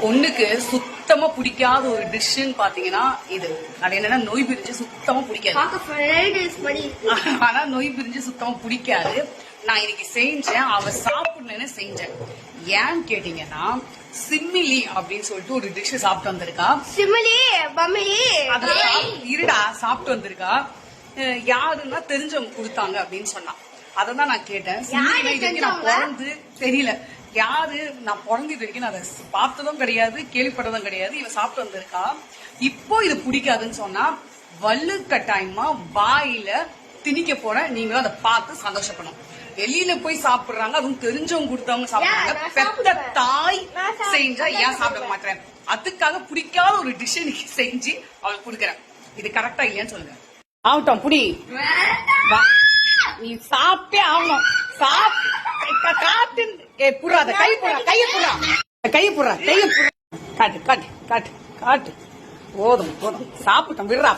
பொண்ணுக்கு சுத்தமா பிடிக்காத ஒரு டிஷ்ன்னு பாத்தீங்கன்னா இது. அது என்னன்னா நொய் பிரிஞ்சு சுத்தமா பிடிக்காது. ஆனா நொய் பிரிஞ்சு சுத்தமா பிடிக்காது. நான் இன்னைக்கு செஞ்சேன், அவ சாப்பிடணும்னு செஞ்சேன். ஏன்னு கேட்டீங்கன்னா சிம்மிலி அப்படின்னு சொல்லிட்டு ஒரு டிஷ் சாப்பிட்டு வந்திருக்கா. இருடா சாப்பிட்டு வந்திருக்கா. யாருன்னா தெரிஞ்சவங்க கொடுத்தாங்க அப்படின்னு சொன்னா. அததான் நான் கேட்டேன். நான் பிறந்து தெரியல யாரு, நான் பிறந்தது வரைக்கும் நான் அதை பார்த்ததும் கிடையாது, கேள்விப்பட்டதும் கிடையாது. இவ சாப்பிட்டு வந்திருக்கா. இப்போ இது பிடிக்காதுன்னு சொன்னா வலுக்கட்டாயமா வாயில திணிக்க போற. நீங்களும் அதை பார்த்து சந்தோஷப்படணும். வெளியில போய் சாப்பிடுறாங்க, அதுவும் தெரிஞ்சவங்க கொடுத்தவங்க சாப்பிடுறாங்க. பெத்த தாய் செஞ்சா ஏன் சாப்பிட மாட்டேன்? அதுக்காக பிடிக்காத ஒரு டிஷ் இன்னைக்கு செஞ்சு அவளுக்கு கொடுக்குறேன். இது கரெக்டா இல்லையான்னு சொல்லுங்க. ஆகட்டும், புடி நீ சாப்பிட்டே ஆகணும். காட்டு புறாத கை புறா கைய புறா கைய புறா கைய புறா காட்டு காட்டு காட்டு காட்டு. போதும் போதும் சாப்பிட்டோம், விடுறா.